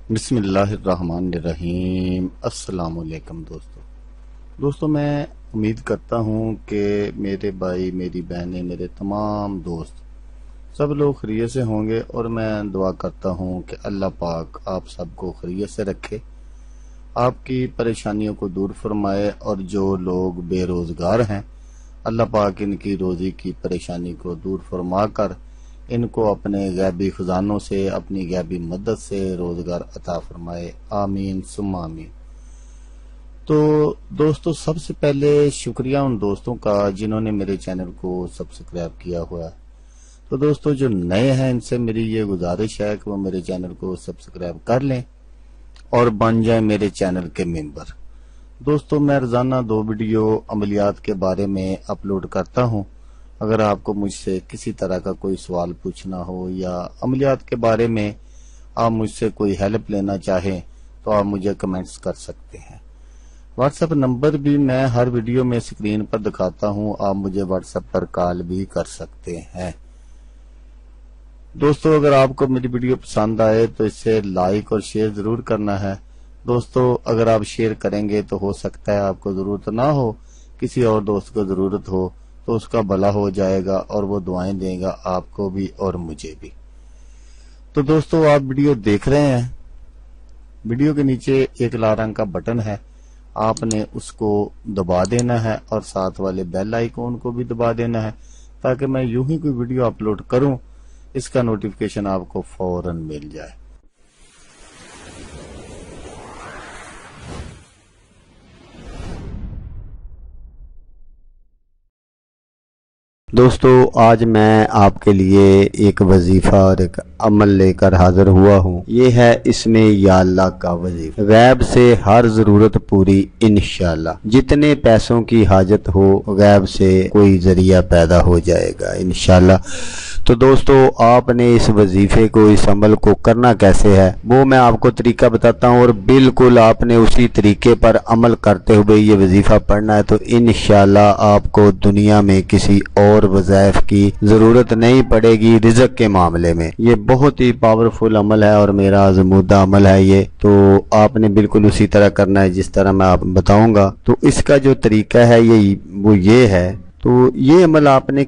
بسم اللہ الرحمن الرحیم۔ السلام علیکم دوستو میں امید کرتا ہوں کہ میرے بھائی، میری بہنیں، میرے تمام دوست سب لوگ خیریت سے ہوں گے، اور میں دعا کرتا ہوں کہ اللہ پاک آپ سب کو خیریت سے رکھے، آپ کی پریشانیوں کو دور فرمائے، اور جو لوگ بے روزگار ہیں اللہ پاک ان کی روزی کی پریشانی کو دور فرما کر ان کو اپنے غیبی خزانوں سے، اپنی غیبی مدد سے روزگار عطا فرمائے، آمین ثم آمین۔ تو دوستو، سب سے پہلے شکریہ ان دوستوں کا جنہوں نے میرے چینل کو سبسکرائب کیا ہوا ہے۔ تو دوستو جو نئے ہیں ان سے میری یہ گزارش ہے کہ وہ میرے چینل کو سبسکرائب کر لیں اور بن جائیں میرے چینل کے ممبر۔ دوستو میں روزانہ 2 ویڈیو عملیات کے بارے میں اپلوڈ کرتا ہوں۔ اگر آپ کو مجھ سے کسی طرح کا کوئی سوال پوچھنا ہو یا عملیات کے بارے میں آپ مجھ سے کوئی ہیلپ لینا چاہیں تو آپ مجھے کمنٹس کر سکتے ہیں۔ واٹس ایپ نمبر بھی میں ہر ویڈیو میں اسکرین پر دکھاتا ہوں، آپ مجھے واٹس ایپ پر کال بھی کر سکتے ہیں۔ دوستو اگر آپ کو میری ویڈیو پسند آئے تو اسے لائک اور شیئر ضرور کرنا ہے۔ دوستو اگر آپ شیئر کریں گے تو ہو سکتا ہے آپ کو ضرورت نہ ہو، کسی اور دوست کو ضرورت ہو تو اس کا بھلا ہو جائے گا اور وہ دعائیں دے گا آپ کو بھی اور مجھے بھی۔ تو دوستو آپ ویڈیو دیکھ رہے ہیں، ویڈیو کے نیچے ایک لال رنگ کا بٹن ہے، آپ نے اس کو دبا دینا ہے اور ساتھ والے بیل آئیکن کو بھی دبا دینا ہے تاکہ میں یوں ہی کوئی ویڈیو اپلوڈ کروں اس کا نوٹیفیکیشن آپ کو فوراً مل جائے۔ دوستو آج میں آپ کے لیے ایک وظیفہ اور ایک عمل لے کر حاضر ہوا ہوں۔ یہ ہے اس میں یا اللہ کا وظیفہ، غیب سے ہر ضرورت پوری انشاءاللہ، جتنے پیسوں کی حاجت ہو غیب سے کوئی ذریعہ پیدا ہو جائے گا انشاءاللہ۔ تو دوستو آپ نے اس وظیفے کو، اس عمل کو کرنا کیسے ہے وہ میں آپ کو طریقہ بتاتا ہوں، اور بالکل آپ نے اسی طریقے پر عمل کرتے ہوئے یہ وظیفہ پڑھنا ہے تو انشاءاللہ آپ کو دنیا میں کسی اور وظائف کی ضرورت نہیں پڑے گی رزق کے معاملے میں۔ یہ بہت ہی پاورفل عمل ہے اور میرا آزمودہ عمل ہے یہ، تو آپ نے بالکل اسی طرح کرنا ہے جس طرح میں آپ بتاؤں گا۔ تو اس کا جو طریقہ ہے وہ یہ ہے۔ تو یہ عمل آپ نے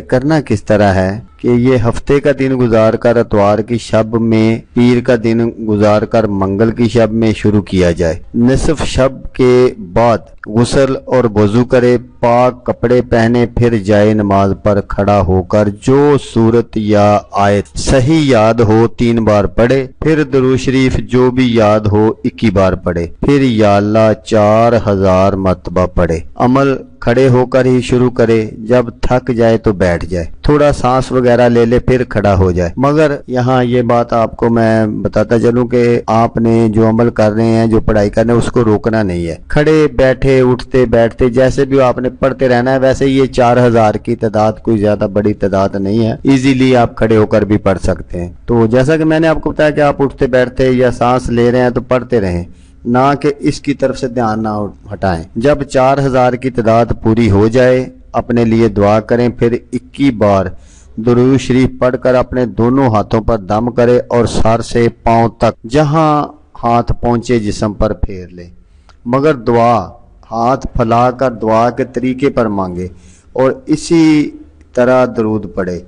کرنا کس طرح ہے کہ یہ ہفتے کا دن گزار کر اتوار کی شب میں، پیر کا دن گزار کر منگل کی شب میں شروع کیا جائے۔ نصف شب کے بعد غسل اور وضو کرے، پاک کپڑے پہنے، پھر جائے نماز پر کھڑا ہو کر جو سورت یا آیت صحیح یاد ہو 3 بار پڑھے، پھر درود شریف جو بھی یاد ہو 21 بار پڑھے، پھر یا اللہ 4000 مرتبہ پڑھے۔ عمل کھڑے ہو کر ہی شروع کرے، جب تھک جائے تو بیٹھ جائے، تھوڑا سانس وغیرہ لے لے پھر کھڑا ہو جائے۔ مگر یہاں یہ بات آپ کو میں بتاتا چلوں کہ آپ نے جو عمل کر رہے ہیں، جو پڑھائی کر رہے ہیں، اس کو روکنا نہیں ہے۔ کھڑے بیٹھے اٹھتے بیٹھتے جیسے بھی آپ نے پڑھتے رہنا ہے۔ ویسے یہ 4000 کی تعداد کوئی زیادہ بڑی تعداد نہیں ہے، ایزیلی آپ کھڑے ہو کر بھی پڑھ سکتے ہیں۔ تو جیسا کہ میں نے آپ کو بتایا کہ آپ اٹھتے بیٹھتے یا سانس لے رہے ہیں تو پڑھتے رہیں، نہ کہ اس کی طرف سے دھیان نہ ہٹائیں۔ جب 4000 کی تعداد پوری ہو جائے اپنے لیے دعا کریں، پھر 21 بار درود شریف پڑھ کر اپنے دونوں ہاتھوں پر دم کرے اور سر سے پاؤں تک جہاں ہاتھ پہنچے جسم پر پھیر لے، مگر دعا ہاتھ پھیلا کر دعا کے طریقے پر مانگے اور اسی طرح درود پڑھے۔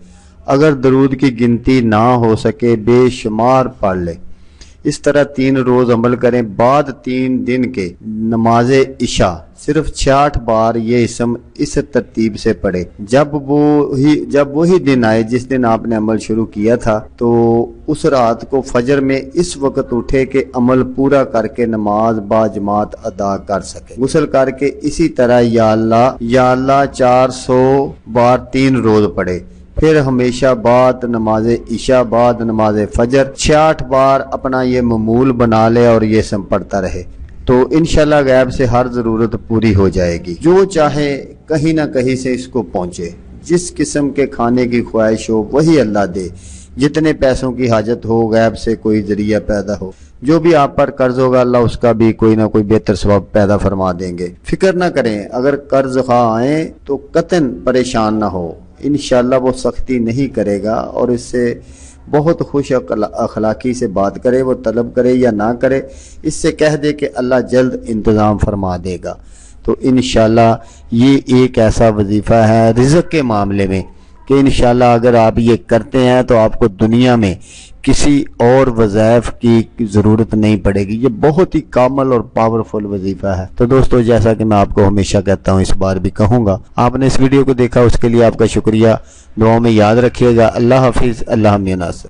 اگر درود کی گنتی نہ ہو سکے بے شمار پڑھ لے۔ اس طرح 3 روز عمل کریں۔ بعد 3 دن کے نماز عشاء صرف 66 بار یہ اسم اس ترتیب سے پڑھے۔ جب وہی دن آئے جس دن آپ نے عمل شروع کیا تھا تو اس رات کو فجر میں اس وقت اٹھے کہ عمل پورا کر کے نماز با جماعت ادا کر سکے۔ غسل کر کے اسی طرح یا اللہ 400 بار 3 روز پڑھے۔ پھر ہمیشہ بعد نماز عشاء، بعد نماز فجر 66 بار اپنا یہ معمول بنا لے اور یہ سم پڑھتا رہے، تو انشاءاللہ غیب سے ہر ضرورت پوری ہو جائے گی۔ جو چاہے کہیں نہ کہیں سے اس کو پہنچے، جس قسم کے کھانے کی خواہش ہو وہی اللہ دے، جتنے پیسوں کی حاجت ہو غیب سے کوئی ذریعہ پیدا ہو، جو بھی آپ پر قرض ہوگا اللہ اس کا بھی کوئی نہ کوئی بہتر ثواب پیدا فرما دیں گے۔ فکر نہ کریں، اگر قرض خواہ آئیں تو قطعاً پریشان نہ ہو، انشاءاللہ وہ سختی نہیں کرے گا اور اس سے بہت خوش اخلاقی سے بات کرے، وہ طلب کرے یا نہ کرے، اس سے کہہ دے کہ اللہ جلد انتظام فرما دے گا۔ تو انشاءاللہ یہ ایک ایسا وظیفہ ہے رزق کے معاملے میں کہ انشاءاللہ اگر آپ یہ کرتے ہیں تو آپ کو دنیا میں کسی اور وظائف کی ضرورت نہیں پڑے گی۔ یہ بہت ہی کامل اور پاورفل وظیفہ ہے۔ تو دوستو، جیسا کہ میں آپ کو ہمیشہ کہتا ہوں، اس بار بھی کہوں گا، آپ نے اس ویڈیو کو دیکھا، اس کے لیے آپ کا شکریہ۔ دعاؤں میں یاد رکھیے گا۔ اللہ حافظ۔ اللہ ناصر۔